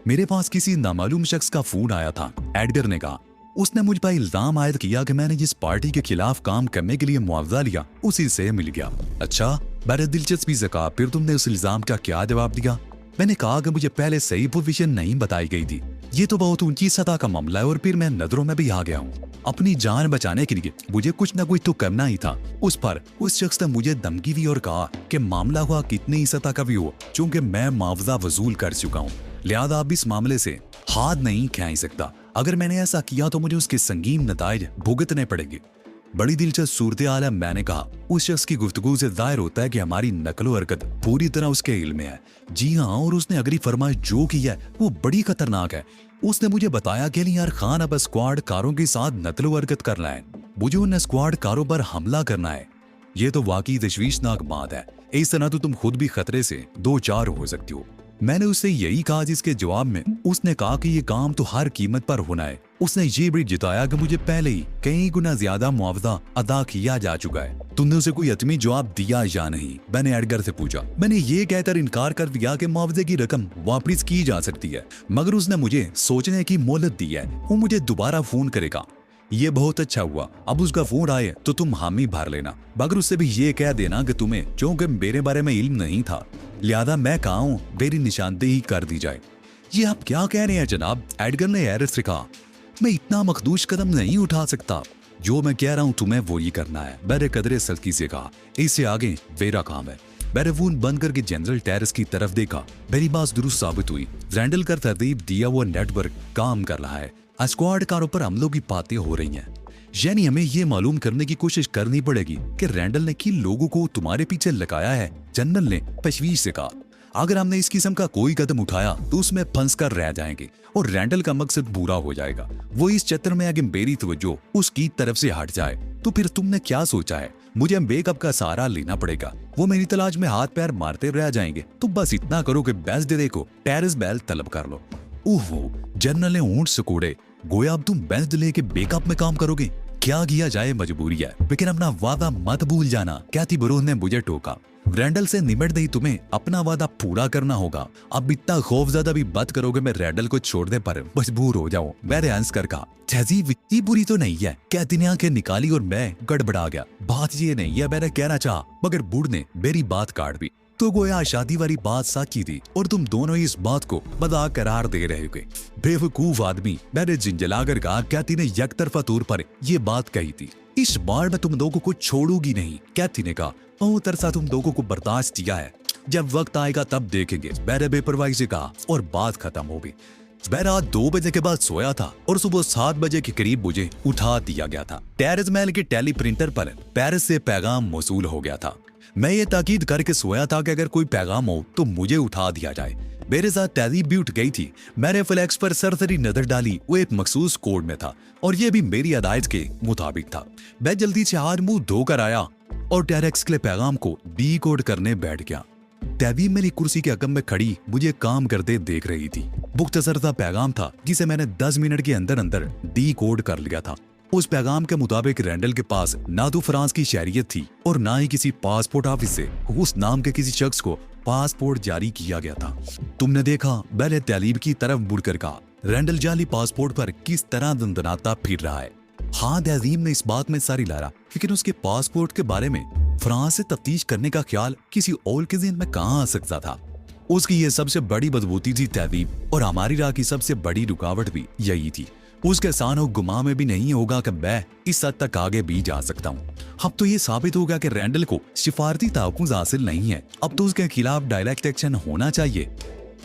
मेरे पास किसी नामालूम शख्स का फोन आया था। एडगर ने कहा। उसने मुझ पर इल्जाम आयद किया कि मैंने जिस पार्टी के खिलाफ काम करने के लिए मुआवजा लिया उसी से मिल गया। अच्छा, मैंने दिलचस्पी से कहा, फिर तुमने उस इल्जाम का क्या जवाब दिया? मैंने कहा कि मुझे पहले सही पोजीशन नहीं बताई गई थी। ये तो बहुत ऊंची सतह का मामला है और फिर मैं नजरों में भी आ गया हूँ। अपनी जान बचाने के लिए मुझे कुछ न कुछ तो करना ही था। उस पर उस शख्स ने मुझे धमकी दी और कहा कि मामला हुआ कितनी ही सतह का भी हो, चूंकि मैं मुआवजा वसूल कर चुका हूँ, लिहाजा अब इस मामले से हाथ नहीं खींच सकता। अगर मैंने ऐसा किया तो मुझे उसके संगीन नताइज भुगतने पड़ेंगे। बड़ी दिलचस्प सूरत हाल है, मैंने कहा। उस शख्स की गुफ्तगू से जाहिर होता है कि हमारी नकलो हरकत पूरी तरह उसके इल्म में है। जी हाँ, और उसने अगली फरमाइश जो की है वो बड़ी खतरनाक है। उसने मुझे बताया कि यार खान अब स्क्वाड कारों के साथ नकलो हरकत करना है, मुझे उन स्क्वाड कारों पर हमला करना है। ये तो वाकई तशवीशनाक बात है। इस तरह तो तुम खुद भी खतरे से दो चार हो सकती हो। मैंने उससे यही कहा, जिसके जवाब में उसने कहा कि ये काम तो हर कीमत पर होना है। उसने ये भी जताया कि मुझे पहले ही कई गुना ज्यादा मुआवजा अदा किया जा चुका है। तुमने उसे कोई हतमी जवाब दिया या नहीं? मैंने एडगर से पूछा। मैंने ये कहकर इनकार कर दिया कि मुआवजे की रकम वापस की जा सकती है, मगर उसने मुझे सोचने की मोहलत दी है। वो मुझे दोबारा फोन करेगा। ये बहुत अच्छा हुआ, अब उसका फोन आए तो तुम हामी भर लेना, मगर उससे भी ये कह देना कि तुम्हें क्योंकि मेरे बारे में इल्म नहीं था, लिहाजा मैं कहा हूं मेरी निशानदेही कर दी जाए। ये आप क्या कह रहे हैं जनाब? एडगर ने हैरत से कहा। मैं इतना मखदूश कदम नहीं उठा सकता। जो मैं कह रहा हूं तुम्हें वो ही करना है, मैंने कदरे सल्की से कहा। इससे आगे मेरा काम है। मैंने फोन बंद करके जनरल टेरेस की तरफ देखा। मेरी बात दुरुस्त साबित हुई। रैंडल का तरतीब दिया हुआ नेटवर्क काम कर रहा है। स्क्वाड कारों पर हमलों की बातें हो रही हैं। यानी हमें ये मालूम करने की कोशिश करनी पड़ेगी कि रैंडल ने किन लोगों को तुम्हारे पीछे लगाया है। जनरल ने तशवीश से कहा। अगर हमने इस किस्म का कोई कदम उठाया तो उसमें फंस कर रह जाएंगे और रैंडल का मकसद बुरा हो जाएगा। वो इस चक्कर में आगे मेरी तवज्जो उसकी तरफ से हट जाए तो फिर तुमने क्या सोचा है? मुझे बेकअप का सहारा लेना पड़ेगा। वो मेरी तलाश में हाथ पैर मारते रह जाएंगे। तो बस इतना करो कि बेंसडले को टेरेस बेल तलब कर लो। ओहो, जनरल ने ऊंट सिकोड़े। गोया अब तुम बेंसडले के बेकअप में काम करोगे? क्या किया जाए, मजबूरी है, लेकिन अपना वादा मत भूल जाना, कैथी बरोथ ने मुझे टोका। रैंडल से निमट नहीं, तुम्हें अपना वादा पूरा करना होगा। अब इतना खौफजदा भी बात करोगे मैं रैंडल को छोड़ने पर मजबूर हो जाऊं। मैंने हंस कर कहा, तहजीब इतनी बुरी तो नहीं है। कैथी ने आंखें निकाली और मैं गड़बड़ा गया। बात ये नहीं है मैंने कहना चाहा, मगर बूढ़ ने मेरी बात काट दी। तो गोया शादी वाली बात सच्ची थी और तुम दोनों इस बात को मजाक करार दे रहे हो। बेवकूफ आदमी, मैंने झिंझलाकर कहा। कैथी ने यकतरफा तौर पर यह बात कही थी। इस बार मैं तुम लोगों को छोड़ूंगी नहीं, कैथी ने कहा। बहुत अरसा तुम लोगों को बर्दाश्त किया है, जब वक्त आएगा तब देखेंगे, मैंने बेपरवाही से कहा और बात खत्म हो गई। मैं रात 2 बजे के बाद सोया था और सुबह 7 बजे के करीब मुझे उठा दिया गया था। टेरेस महल के टेली प्रिंटर पर पेरिस से पैगाम मौसूल हो गया था। मैं ये ताकीद करके सोया था कि अगर कोई पैगाम हो तो मुझे उठा दिया जाए। मेरे साथ तहजीब भी उठ गई थी। मैंने फ्लैक्स पर सरसरी नजर डाली। वो एक मखसूस कोड में था और ये भी मेरी हदायत के मुताबिक था। मैं जल्दी से हाथ मुंह धोकर आया और टेरेक्स के पैगाम को डी कोड करने बैठ गया। तहजीब मेरी कुर्सी के अकम में खड़ी मुझे काम करते देख रही थी। मुख्तसर सा पैगाम था जिसे मैंने 10 मिनट के अंदर अंदर डी कोड कर लिया था। उस पैगाम के मुताबिक रैंडल के पास ना तो फ्रांस की शहरियत थी और ना ही किसी पासपोर्ट ऑफिस से उस नाम के किसी शख्स को पासपोर्ट जारी किया गया था। तुमने देखा, मैंने तहजीब की तरफ मुड़कर कहा। रैंडल जाली पासपोर्ट पर किस तरह दंदनाता फिर रहा है। हाँ, तहजीब ने इस बात में सारी लारा, लेकिन उसके पासपोर्ट के बारे में फ्रांस से तफ्तीश करने का ख्याल किसी और के ज़हन में कहाँ आ सकता था। उसकी ये सबसे बड़ी मजबूती थी तहजीब, और हमारी राह की सबसे बड़ी रुकावट भी यही थी। उसके सानो गुमा में भी नहीं होगा कि मैं इस हद तक आगे भी जा सकता हूँ। अब तो ये साबित हो गया कि रैंडल को सिफारती तहफ़्फ़ुज़ हासिल नहीं है। अब तो उसके खिलाफ डायरेक्ट एक्शन होना चाहिए।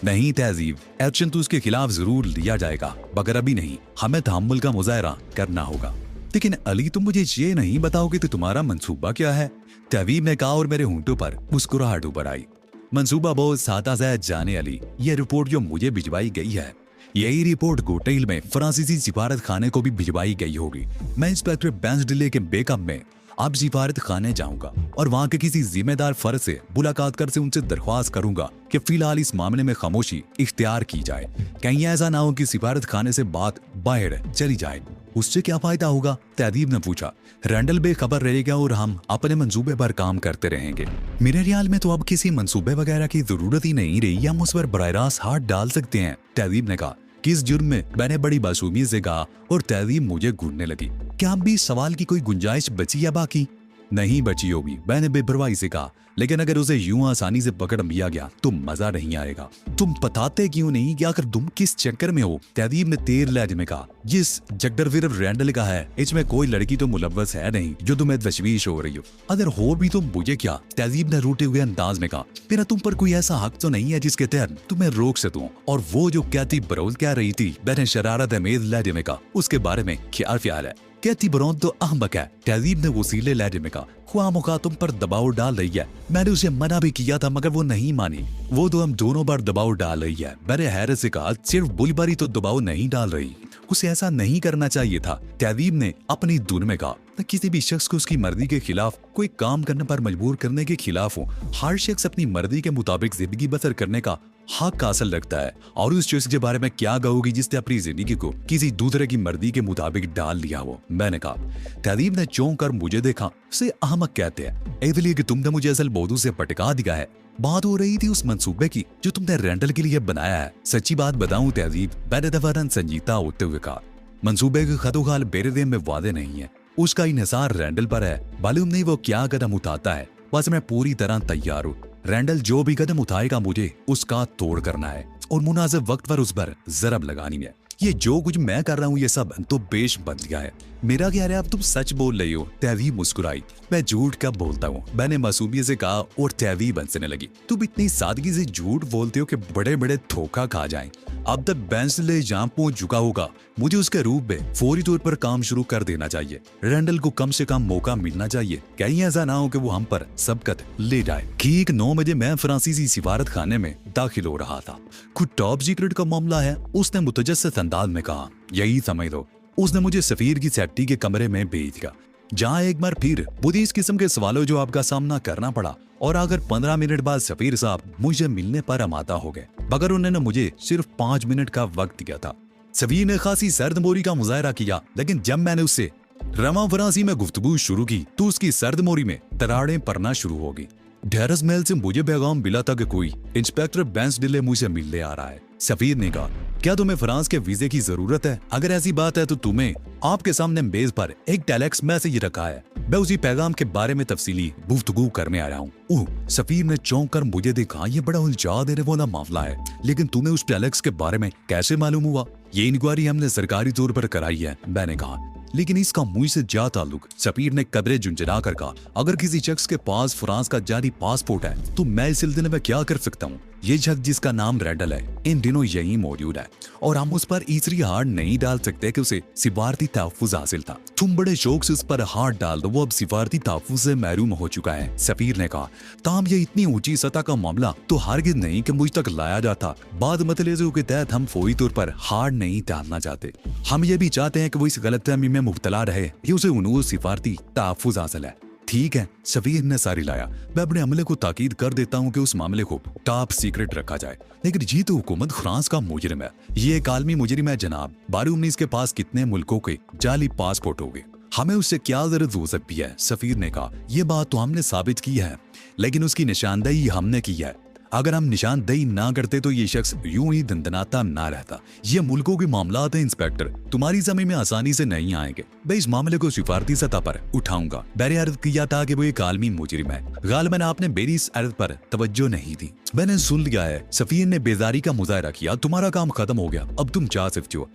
नहीं तहजीब, एक्शन तो उसके खिलाफ जरूर लिया जाएगा, मगर अभी नहीं। हमें तहम्मुल का मुजाहरा करना होगा। लेकिन अली, तुम मुझे ये नहीं बताओगे तो तुम्हारा मंसूबा क्या है? तहजीब ने कहा और मेरे होंठों पर मुस्कुराहट उभर आई। मंसूबा बहुत सादा सा है जाने अली। यह रिपोर्ट जो मुझे भिजवाई गई है, यही रिपोर्ट गोटेल में फ्रांसीसी सिफारत खाने को भी भिजवाई गई होगी। मैं इंस्पेक्टर बेंसडले के बेकअप में अब सिफारत खाने जाऊंगा और वहां के किसी जिम्मेदार फर्द से मुलाकात कर से उनसे दरख्वास्त करूंगा कि फिलहाल इस मामले में खामोशी इख्तियार की जाए। कहीं ऐसा ना हो कि सिफारत खाने से बात बाहर चली जाए। उससे क्या फायदा होगा? तहदीब ने पूछा। रैंडल बेखबर रहेगा और हम अपने मंसूबे पर काम करते रहेंगे। मेरे ख्याल में तो अब किसी मंसूबे वगैरह की जरूरत ही नहीं रही, हम उस पर बराह रास्त हाथ डाल सकते हैं। तहदीब ने कहा। किस जुर्म में? मैंने बड़ी मासूमियत से कहा और तहदीब मुझे घूरने लगी। क्या अब भी सवाल की कोई गुंजाइश बची है बाकी? नहीं बची होगी, मैंने बेपरवाही से कहा, लेकिन अगर उसे यूं आसानी से पकड़ लिया गया तो मजा नहीं आएगा। तुम बताते क्यों नहीं कि आखिर तुम किस चक्कर में हो? तहदीब ने तेज लहजे में कहा। जिस चक्कर सिर्फ रैंडल का है, इसमें कोई लड़की तो मुलव्वस है नहीं जो तुम्हें तशवीश हो रही हो। अगर हो भी तो मुझे क्या? तहदीब ने रूठे हुए अंदाज में कहा। मेरा तुम पर कोई ऐसा हक तो नहीं है जिसके तहत तुम्हें रोक सकूं। और वो जो कैथी बरौन कह रही थी, मैंने शरारत अमेज लहजे में कहा, उसके बारे में क्या ख्याल है? कैथी बरौन तो अहमक है। तहदीब ने वसीले लहजे में कहा। ख्वामुखा तुम पर दबाव डाल रही है। मैंने उसे मना भी किया था मगर वो नहीं मानी। वो तो हम दोनों पर दबाव डाल रही है। मैंने हैरत से कहा, सिर्फ बुलबारी तो दबाव नहीं डाल रही, उसे ऐसा नहीं करना चाहिए था। तहदीब ने अपनी धुन में कहा। मैं किसी भी शख्स को उसकी मर्जी के खिलाफ कोई काम करने पर मजबूर करने के खिलाफ हूँ। हर शख्स अपनी मर्जी के मुताबिक जिंदगी बसर करने का हक हासिल रखता है। और उस शख्स के बारे में क्या कहोगी जिसने अपनी जिंदगी को किसी दूसरे की मर्जी के मुताबिक डाल लिया हो? मैंने कहा। तहदीब ने चौंक कर मुझे देखा। उसे अहमक कहते हैं इसलिए कि तुमने मुझे असल मौजू से पटका दिया है। बात हो रही थी उस मंसूबे की जो तुमने रैंडल के लिए बनाया है। सच्ची बात बताऊं तहदीब, मैंने दफारन संजीदा होते हुए कहा, मंसूबे के खतोखाल मेरे दिन में वादे नहीं है। उसका इन्हिसार रैंडल पर है। मालूम नहीं वो क्या कदम उठाता है, बस मैं पूरी तरह तैयार हूँ। रैंडल जो भी कदम उठाएगा मुझे उसका तोड़ करना है और मुनासिब वक्त पर उस पर जरब लगानी है। ये जो कुछ मैं कर रहा हूँ ये सब तो बेश बन गया है। मेरा क्या है, अब तुम सच बोल रही हो? तहदीब मुस्कुराई। मैं झूठ कब बोलता हूँ? मैंने मासूमियत से कहा और तहदीब हंसने लगी। तुम इतनी सादगी से झूठ बोलते हो कि बड़े बड़े धोखा खा जाएं। अब तक बैंसले जहां पहुंच चुका होगा, मुझे उसके रूप में फौरी तौर पर काम शुरू कर देना चाहिए। रैंडल को कम से कम मौका मिलना चाहिए, कहीं ऐसा ना हो कि वो हम पर सबकत ले जाए। ठीक 9 बजे मैं फ्रांसीसी सिफारत खाने में दाखिल हो रहा था। कुछ टॉप सीक्रेट का मामला है, उसने मुतजस्सिस अंदाज में कहा। यही समझ लो। उसने मुझे सफीर की सेफ्टी के कमरे में भेज दिया, जहाँ एक बार फिर मुझे इस किस्म के सवालों जो आपका सामना करना पड़ा। और अगर 15 मिनट बाद सफीर साहब मुझे मिलने पर आमादा हो गए, मगर उन्होंने मुझे सिर्फ 5 मिनट का वक्त दिया था। सफीर ने खासी सर्दमोरी का मुजाहरा किया, लेकिन जब मैंने उससे रवा फरासी में गुफ्तगू शुरू की तो उसकी सर्दमोरी में तराड़ें पड़ना शुरू हो गई। ढेरस महल से मुझे पैगाम मिला था कि कोई इंस्पेक्टर बैंसडिले मुझसे मिलने आ रहा है। सफीर ने कहा, क्या तुम्हें फ्रांस के वीजे की जरूरत है? अगर ऐसी बात है तो तुम्हें आपके सामने मेज पर एक टेलेक्स मैसेज रखा है। मैं उसी पैगाम के बारे में तफसीली गुफ्तगू करने आया हूँ। सफीर ने चौंक कर मुझे देखा। ये बड़ा उलझा देने वाला मामला है, लेकिन तुम्हें उस टेलेक्स के बारे में कैसे मालूम हुआ? ये इंक्वायरी हमने सरकारी तौर पर कराई है। मैंने कहा, लेकिन इसका मुझसे क्या ताल्लुक? सफीर ने कदरे झुंझुला कर कहा, अगर किसी शख्स के पास फ्रांस का जारी पासपोर्ट है तो मैं इस सिलसिले में क्या कर सकता हूँ? ये शख्स जिसका नाम रैंडल है इन दिनों यही मौजूद है और हम उस पर इतनी हाथ नहीं डाल सकते कि उसे सिफारती तहफ्फुज हासिल था। तुम बड़े शौक से उस पर हाथ डाल दो, वो अब सिफारती तहफ्फुज से महरूम हो चुका है। सफीर ने कहा, ताम ये इतनी ऊंची सतह का मामला तो हरगिज नहीं कि मुझ तक लाया जाता। बाद मतलेजों के तहत हम फौरी तौर पर हाथ नहीं डालना चाहते। हम ये भी चाहते हैं कि वो इस गलतफहमी में मुब्तला रहे कि उसे उन्होंने सिफारती तहफ्फुज हासिल है। ठीक है, सफीर ने सारी लाया। मैं अपने अमले को ताकीद कर देता हूँ कि उस मामले को टॉप सीक्रेट रखा जाए। लेकिन ये तो हुकूमत फ्रांस का मुजरिम है, ये एक आलमी मुजरिम है जनाब। मालूम इसके पास कितने मुल्कों के जाली पासपोर्ट हो गए, हमें उससे क्या जरूरत हो सकती है? सफीर ने कहा, यह बात तो हमने साबित की है, लेकिन उसकी निशानदेही हमने की है। अगर हम निशानदेही ना करते तो ये शख्स यूं ही दंदनाता ना रहता। ये मुल्कों के मामलात हैं इंस्पेक्टर, तुम्हारी जमीन में आसानी से नहीं आएंगे। मैं इस मामले को सिफारती सतह पर उठाऊंगा। मैंने अर्ज किया था कि वो एक आलमी मुजरिम है। गालिबन आपने मेरी इस अर्ज पर तवज्जो नहीं दी। मैंने सुन लिया है। सफीर ने बेजारी का मुजाहरा किया। तुम्हारा काम खत्म हो गया, अब तुम जा सकते हो।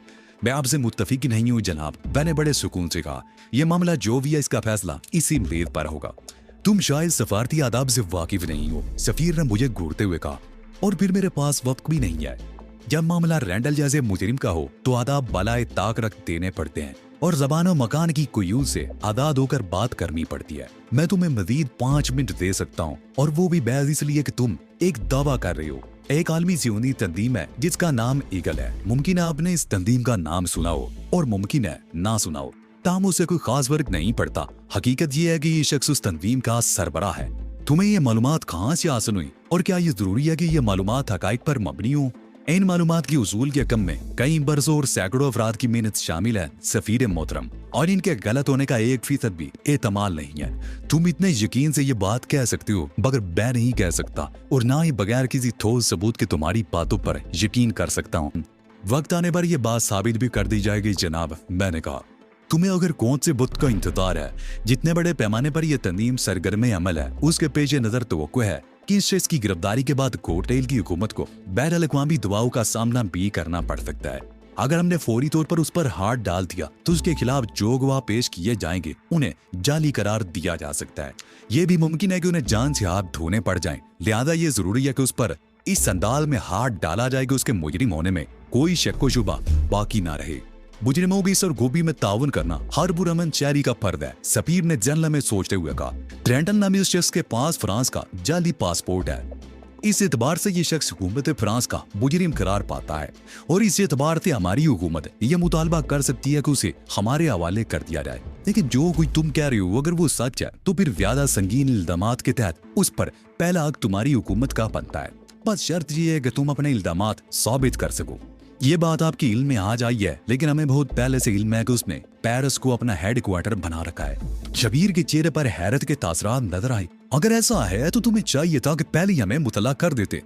मैं आपसे मुत्तफिक नहीं हूँ जनाब, मैंने बड़े सुकून से कहा। यह मामला जो भी है इसका फैसला इसी मेज पर होगा। तुम शायद सफारती आदाब से वाकिफ नहीं हो, सफीर ने मुझे घूरते हुए कहा, और फिर मेरे पास वक्त भी नहीं है। जब मामला रैंडल जैसे मुजरिम का हो तो आदाब बलाए ताक रख देने पड़ते हैं और जबान मकान की कुयूल से आजाद होकर बात करनी पड़ती है। मैं तुम्हें मजीद 5 मिनट दे सकता हूँ, और वो भी बैज इसलिए कि तुम एक दावा कर रहे हो। एक आलमी सियोनी तंजीम है जिसका नाम ईगल है। मुमकिन है आपने इस तंजीम का नाम सुना हो और मुमकिन है ना सुना हो, ताम उससे कोई खास फर्क नहीं पड़ता। हकीकत यह है कि ये शख्स उस तंजीम का सरबराह है। तुम्हें ये मालूमात कहाँ से हासिल हुई और क्या ये जरूरी है कि ये मालूमात हकाइक पर मबनी हो? इन मालूमात की उसूल के कम में कई बरसों और सैकड़ों अफराद की मेहनत शामिल है सफीर मोहतरम, और इनके गलत होने का 1% भी एहतमाल नहीं है। तुम इतने यकीन से ये बात कह सकते हो मगर मैं नहीं कह सकता, और ना ही बगैर किसी ठोस सबूत के तुम्हारी बातों पर यकीन कर सकता हूँ। वक्त आने पर यह बात साबित भी कर दी जाएगी जनाब, मैंने कहा। तुम्हें अगर कौन से बुत का इंतजार है जितने बड़े पैमाने पर यह तंजीम सरगर्म अमल है, उसके पेश नजर तवक्को है कि इस शख्स की गिरफ्तारी के बाद कोटेल की हुकूमत को बैनुल अक़वामी दबाव का सामना भी करना पड़ सकता है। अगर हमने फौरी तौर पर उस पर हाथ डाल दिया तो उसके खिलाफ जो गवाह पेश किए जाएंगे उन्हें जाली करार दिया जा सकता है। ये भी मुमकिन है कि उन्हें जान से हाथ धोने पड़ जाएं। लिहाजा ये जरूरी है कि उस पर इस अंदाज में हाथ डाला जाए कि उसके मुजरिम होने में कोई शक व शुबा बाकी ना रहे। मुजरिमों की सरगोबी में ताउन करना हर पुरअमन शहरी का फर्ज है, सफीर ने जनरल में सोचते हुए कहा। ट्रेंटन नामी उस शख्स के पास फ्रांस का जाली पासपोर्ट है। इस एतबार से ये शख्स हुकूमत फ्रांस का मुजरिम करार पाता है, और इस एतबार से हमारी हुकूमत यह मुतालबा कर सकती है कि उसे हमारे हवाले कर दिया जाए। लेकिन जो कोई तुम कह रहे हो अगर वो सच है तो फिर ज्यादा संगीन इल्जामात के तहत उस पर पहला हक तुम्हारी हुकूमत का बनता है। बस शर्त यह है कि तुम अपने इल्जामात साबित कर सको। ये बात आपकी इल्म में आज आई है, लेकिन हमें बहुत पहले से इल्म है कि उसने पेरिस को अपना हेडक्वार्टर बना रखा है। शबीर के चेहरे पर हैरत के तासरात नजर आए। अगर ऐसा है तो तुम्हें चाहिए था कि पहले ही हमें मुतला कर देते।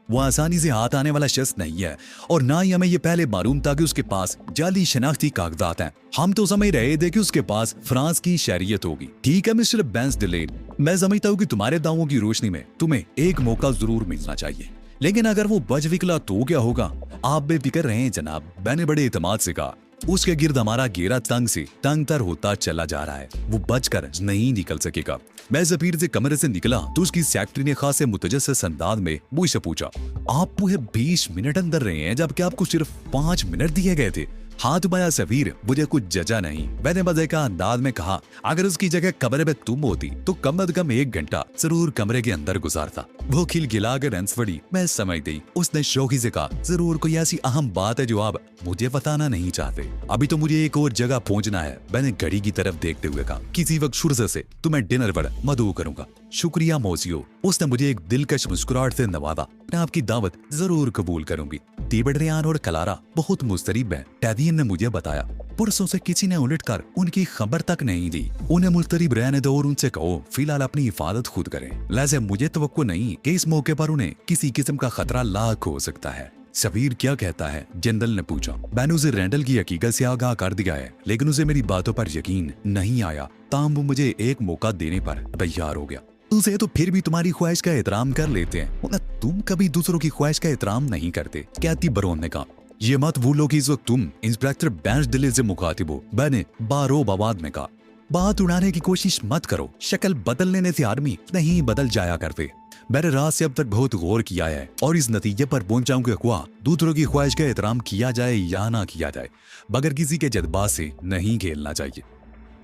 वो आसानी से हाथ आने वाला शख्स नहीं है, और ना ही हमें ये पहले मालूम था कि उसके पास जाली शनाख्ती कागजात हैं। हम तो समझ रहे थे कि उसके पास फ्रांस की शहरियत होगी। ठीक है मिस्टर बेंस डिलेन, मैं समझता हूँ कि तुम्हारे दावों की रोशनी में तुम्हें एक मौका जरूर मिलना चाहिए, लेकिन अगर वो बच विकला तो क्या होगा? आप बेफिक्र रहें जनाब, मैंने बड़े इत्मीनान से कहा। उसके गिर्द हमारा घेरा तंग से तंग तर होता चला जा रहा है, वो बचकर नहीं निकल सकेगा। मैं सफीर से कमरे से निकला तो उसकी सेक्रेटरी ने खासे मुतजस्सिस अंदाज में मुझसे पूछा, आप पूरे 20 मिनट अंदर रहे हैं जबकि आपको सिर्फ 5 मिनट दिए गए थे। हाथ उठाया सफीर, मुझे कुछ जजा नहीं। मैंने मजे का अंदाज में कहा, अगर उसकी जगह कमरे में तुम होती तो कम से कम 1 घंटा जरूर कमरे के अंदर गुजारता। वो खिलखिला कर हंस पड़ी। मैं समझ गई उसने शौकी से कहा, जरूर कोई ऐसी अहम बात है जो आप मुझे बताना नहीं चाहते। अभी तो मुझे एक और जगह पहुंचना है। मैंने घड़ी की तरफ देखते हुए कहा, किसी वक्त फुर्सत से तुम्हें डिनर पर मदऊ करूंगा। शुक्रिया मोसियो। उसने मुझे एक दिलकश मुस्कुराहट से नवाजा। मैं आपकी दावत जरूर कबूल करूंगी। तिबेटियन और क्लारा बहुत मुस्तरिब है, टैदियन ने मुझे बताया। पुरसों से किसी ने उलटकर उनकी खबर तक नहीं दी। उन्हें मुस्तरिब रहने दो और उनसे कहो फिलहाल अपनी हिफाजत खुद करें। लिहाजा मुझे तवक्को नहीं कि इस मौके पर उन्हें किसी किस्म का खतरा लाक हो सकता है। सफीर क्या कहता है? जनरल ने पूछा। मैंने उसे रैंडल की हकीकत से आगाह कर दिया है, लेकिन उसे मेरी बातों पर यकीन नहीं आया। ताहम वो मुझे एक मौका देने पर तैयार हो गया। उसे तो फिर भी तुम्हारी ख्वाहिश का एहतराम कर लेते हैं, मगर तुम कभी दूसरों की ख्वाहिश का एहतराम नहीं करते, कहती बरोन ने कहा। ये मत भूलो कि इस वक्त तुम इंस्पेक्टर बेंस डिले से मुखातिब हो, मैंने बारोबाद में कहा। बात उड़ाने की कोशिश मत करो, शक्ल बदल लेने से आदमी नहीं बदल जाया करते। मैंने रात से अब तक बहुत गौर किया है और इस नतीजे पर पहुंचा हूं कि दूसरों की ख्वाहिश का एहतराम किया जाए या ना किया जाए, मगर किसी के जज्बात से नहीं खेलना चाहिए।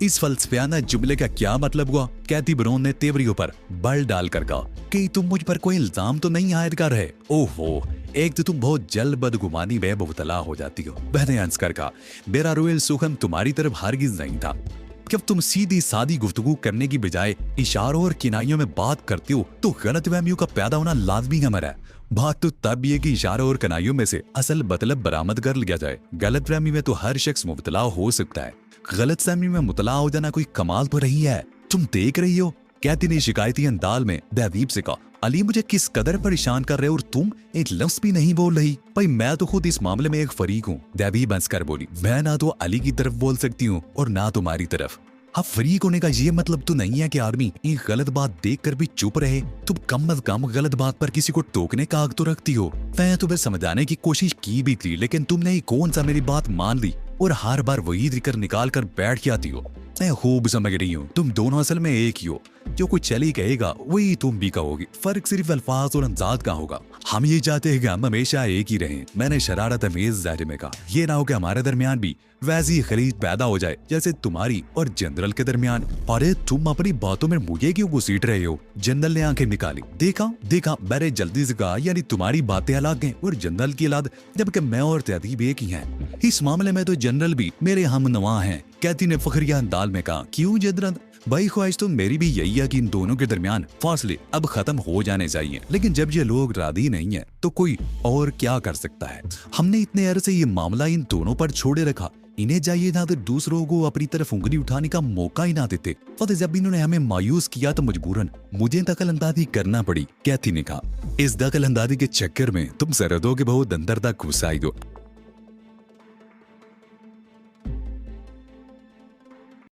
इस फलसफियाना जुमले का क्या मतलब हुआ? कहती बरोन ने तेवरियों पर बल डालकर कहा कि तुम मुझ पर कोई इल्जाम तो नहीं आयद कर रहे? ओहो, एक तो तुम बहुत जल्द बदगुमानी में मुबतला हो जाती हो। मैंने हंस कर कहा, मेरा रोयल सुखम तुम्हारी तरफ हरगिज नहीं था। जब तुम सीधी सादी गुफ्तगू करने की बजाय इशारों और किनाइयों में बात करते हो तो गलतफहमियों का पैदा होना लाजमी अमर है। बात तो तब ये कि इशारों और किनाइयों में से असल मतलब बरामद कर लिया जाए। गलतफहमी में तो हर शख्स मुबतला हो सकता है, गलतफहमी में मुतला हो जाना कोई कमाल तो नहीं है। तुम देख रही हो, कहती ने शिकायती अंदाज में दहदीब से कहा। अली मुझे किस कदर परेशान कर रहे हो और तुम एक लफ्ज भी नहीं बोल रही। भाई मैं तो खुद इस मामले में एक फरीक हूँ। दहदीब हंसकर बोली, मैं ना तो अली की तरफ बोल सकती हूँ और ना तुम्हारी तरफ। अब फरीक होने का ये मतलब तो नहीं है कि आदमी एक गलत बात देखकर भी चुप रहे। तुम कम अज कम गलत बात पर किसी को टोकने का हक तो रखती हो। मैं तुम्हें समझाने की कोशिश की भी थी, लेकिन तुमने ही कौन सा मेरी बात मान ली और हर बार वही जिक्र निकाल कर बैठ जाती हो। मैं खूब समझ रही हूँ, तुम दोनों असल में एक ही हो। जो कोई चली कहेगा वही तुम भी कहोगी, फर्क सिर्फ अल्फाज और अंदाज का होगा। हम ये चाहते हैं कि हम हमेशा एक ही रहें। मैंने शरारत अमेज ज़ाहिर में कहा, ये ना हो कि हमारे दरमियान भी वैसी खरीद पैदा हो जाए जैसे तुम्हारी और जनरल के दरमियान। अरे तुम अपनी बातों में मुझे क्यों घसीट रहे हो? जनरल ने आंखें निकाली। देखा मैंने जल्दी से कहा, यानी तुम्हारी बातें अलग हैं और जनरल की औलाद, जबकि मैं और तहदीब एक ही हैं। इस मामले में तो जनरल भी मेरे हमनवा हैं, कहती ने फखरिया अंदाज में कहा। क्यों जनरल? भाई ख्वाहिश तो मेरी भी यही है कि इन दोनों के दरमियान फासले अब खत्म हो जाने चाहिए, लेकिन जब ये लोग राजी नहीं है तो कोई और क्या कर सकता है। हमने इतने अरसे ये मामला इन दोनों पर छोड़े रखा, इन्हें चाहिए था तो दूसरों को अपनी तरफ उंगली उठाने का मौका ही ना देते। पर जब इन्होंने हमें मायूस किया तो मजबूरन मुझे दखल अंदाजी करना पड़ी। कैथी ने कहा, इस दखल अंदाजी के चक्कर में तुम सरहदों के बहुत अंदर तक घुस आई हो।